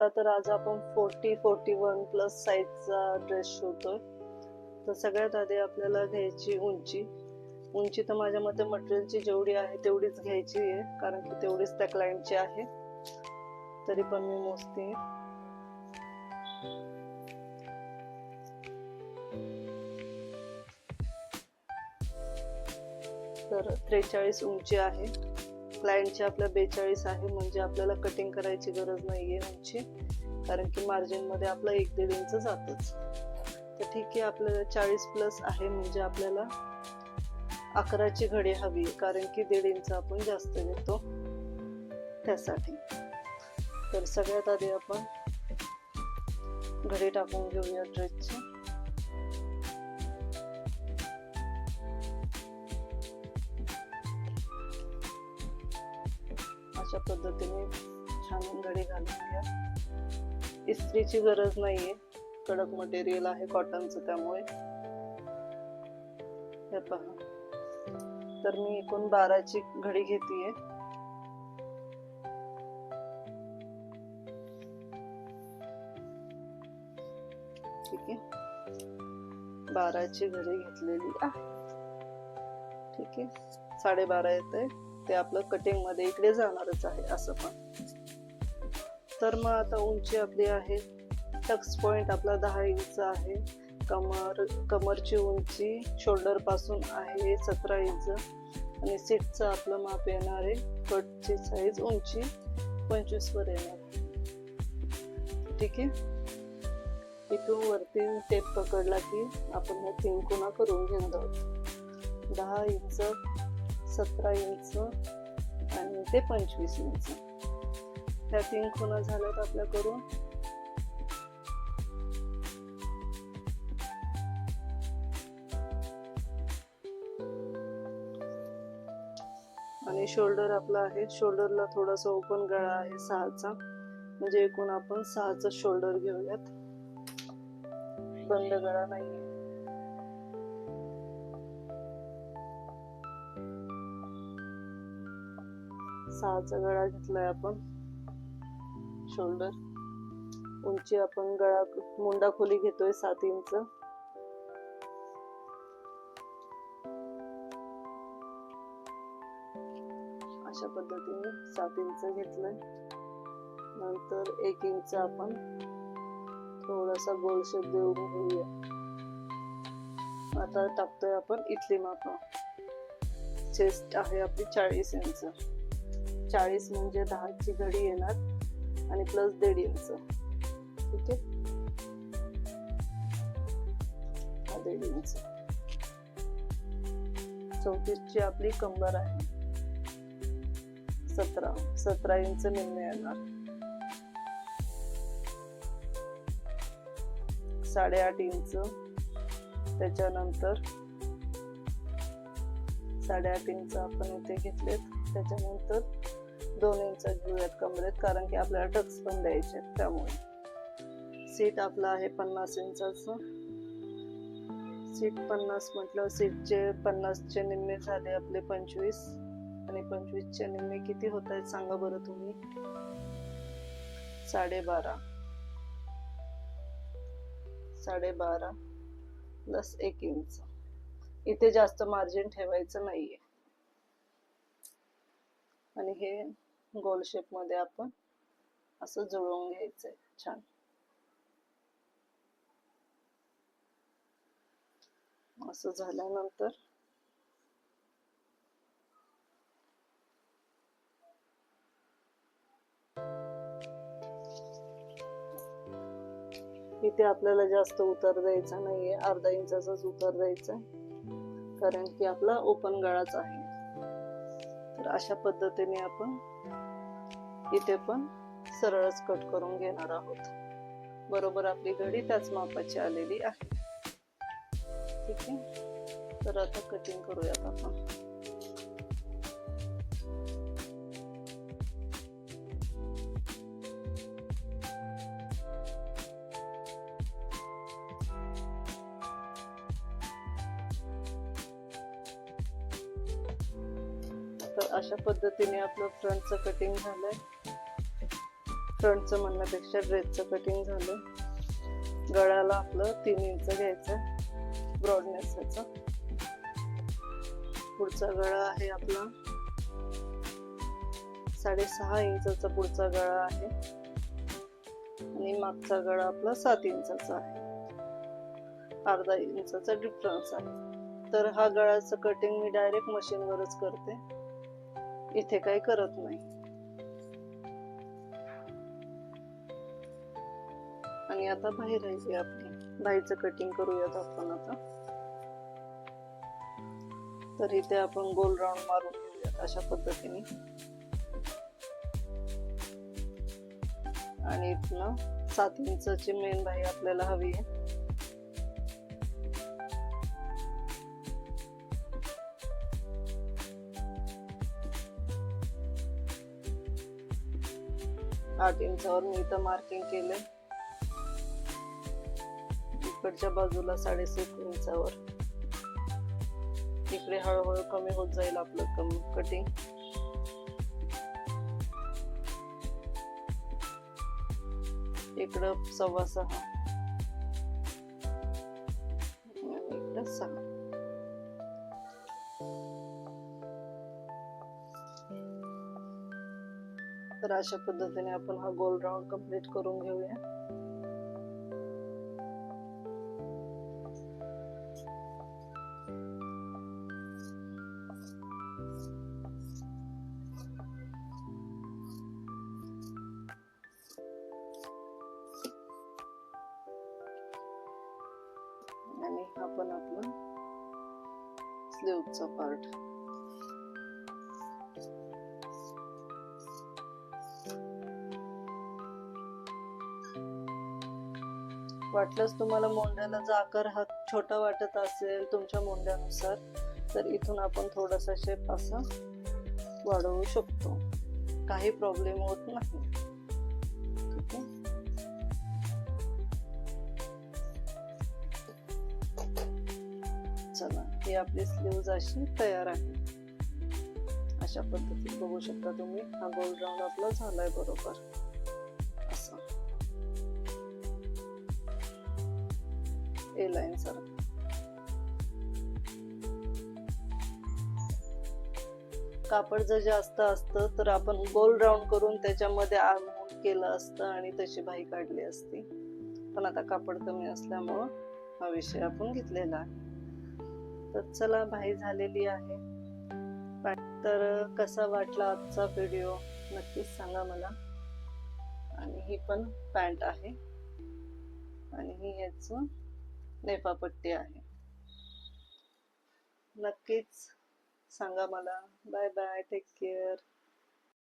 तर आज आपण 40-41 प्लस साईजचा ड्रेस शिवतोय. तर सगळ्यात आधी आपल्याला घ्यायची उंची तर माझ्या मते मटेरियलची जेवढी आहे तेवढीच घ्यायची आहे, कारण की तेवढीच त्या क्लायंटची आहे. तरी पण मी मोजते. तर 43 उंची आहे. क्लायंटची आपल्या 42 आहे, म्हणजे आपल्याला कटिंग करायची गरज नाहीये उंची, कारण की मार्जिन मध्ये आपलं 1-1.5 इंच जातच. तर ठीक आहे, आपल्याला 40 प्लस आहे, म्हणजे आपल्याला 11ची घडी हवी, कारण की 1.5 इंच आपण जास्त घेतो त्यासाठी. तर सगळ्यात आधी आपण घडी टाकून घेऊया ड्रेसची. अशा पद्धतीने छान घडी घालून घ्या. इस्त्रीची गरज नाहीये, कडक मटेरियल आहे कॉटनचं, त्यामुळे. हे पहा, तर मी एकूण 12ची घडी घेतेय. ठीक आहे, 12ची घडी घेतलेली आहे. ठीक आहे, 12.5 येते, ते आपलं कटिंग मध्ये इकडे जाणारच आहे असं पण. तर मग आता उंची आपली आहे, टक्स पॉइंट आपला 10 इंच आहे. कमरची उंची शोल्डर पासून आहे 17 इंच, आणि सीटचं आपलं माप येणार आहे, कटची साईज उंची 25 वर येणार. ठीक आहे, इथून वरती टेप पकडला की आपण ह्या 3 खुणा करून घेणार आहोत. 10 इंच, 17 इंच आणि ते 25 इंच. त्या 3 खुणा झाल्यात आपल्या करून. आणि शोल्डर आपला आहे, शोल्डरला थोडासा ओपन गळा आहे 6चा, म्हणजे एकूण आपण 6चा शोल्डर घेऊयात, बंद गळा नाही. 6चा गळा घेतलाय आपण. शोल्डर उंची आपण गळा मुंडा खोली घेतोय 7 इंच. अशा पद्धतीने 7 इंच घेतलंय. नंतर 1 इंच आपण थोडासा गोल शेप देऊन घेऊया. आता टाकतोय आपण इथली माप. चेस्ट आहे आपली 40 इंच. 40 म्हणजे 10ची घडी येणार आणि प्लस 1.5 इंच. ठीक आहे, 1.5 इंच. 34ची आपली कंबर आहे, 17 इंच निम्मे येणार. 8.5 इंच, त्याच्यानंतर 8.5 इंच आपण इथे घेतलेत. त्याच्यानंतर 2 इंच घेऊयात कमरेत, कारण की आपल्याला टक्स पण द्यायचे, त्यामुळे. सीट आपला आहे 50 इंचाचं. सीट 50 म्हटलं, सीटचे 50चे निम्मे झाले आपले 25, आणि 25चे निम्मे किती होत आहेत सांगा बरं तुम्ही? 12.5. 12.5 प्लस 1 इंच. इथे जास्त मार्जिन ठेवायचं नाहीये. आणि हे गोल शेप मध्ये आपण असं जुळवून घ्यायचंय छान. असं झाल्यानंतर इथे आपल्याला जास्त उतार द्यायचा नाहीये, अर्धा इंचाचाच उतार द्यायचा, कारण की आपला ओपन गळाच आहे. तर अशा पद्धतीने आपण इथे पण सरळच कट करून घेणार आहोत. बरोबर आपली घडी त्याच मापाची आलेली आहे. ठीक आहे, तर आता कटिंग करूयात आपण. तर अशा पद्धतीने आपलं फ्रंटचं कटिंग झालंय. फ्रंटचं म्हणण्यापेक्षा ड्रेसचं कटिंग झालं. गळ्याला आपलं 3 इंच घ्यायचं ब्रॉडनेस याचा. पुढचा गळा आहे आपला 6.5 इंचाचा पुढचा गळा आहे आणि मागचा गळा आपला 7 इंचाचा आहे. अर्धा इंचाचा डिफरन्स आहे. तर हा गळ्याचं कटिंग मी डायरेक्ट मशीन वरच करते, इथे काही करत नाही. आणि आता बाही राहिली आपली, बाहीचं कटिंग करूयात आपण आता. तर इथे आपण गोल राऊंड मारून घेऊयात अशा पद्धतीने. आणि इथनं 7 इंचाची मेन बाही आपल्याला हवी आहे. आठ इंचावर मी इथं मार्किंग केले. इकडच्या बाजूला 6.5 इंचावर. इकडे हळूहळू कमी होत जाईल आपलं कटिंग. इकडं 6.25 इकडं 6. तर अशा पद्धतीने आपण हा गोल राऊंड कंप्लीट करून घेऊया. आणि आपण आपलं स्लीवचा पार्ट. वाटलंच तुम्हाला मोंढ्याला जर आकार हा छोटा वाटत असेल तुमच्या मोंढ्यानुसार, तर इथून आपण थोडासा शेप असा वाढवू शकतो, काही प्रॉब्लेम होत नाही. ठीक आहे. चला, ही आपली स्लीव्ज अशी तयार आहे. अशा पद्धतीने बघू शकता तुम्ही, हा गोल राऊंड आपला झालाय बरोबर असा ए लाईन सारखं. कापड जर जास्त असतं तर आपण गोल राऊंड करून त्याच्यामध्ये आर्म होल केलं असतं आणि तशी बाही काढली असती, पण आता कापड कमी असल्यामुळं हा विषय आपण घेतलेला आहे. तर चला, बाही झालेली आहे. तर कसा वाटला आजचा व्हिडिओ नक्कीच सांगा मला. आणि ही पण पॅन्ट आहे आणि ही ह्याचं नेफापट्टी आहे. नक्कीच सांगा मला. Bye bye, take care.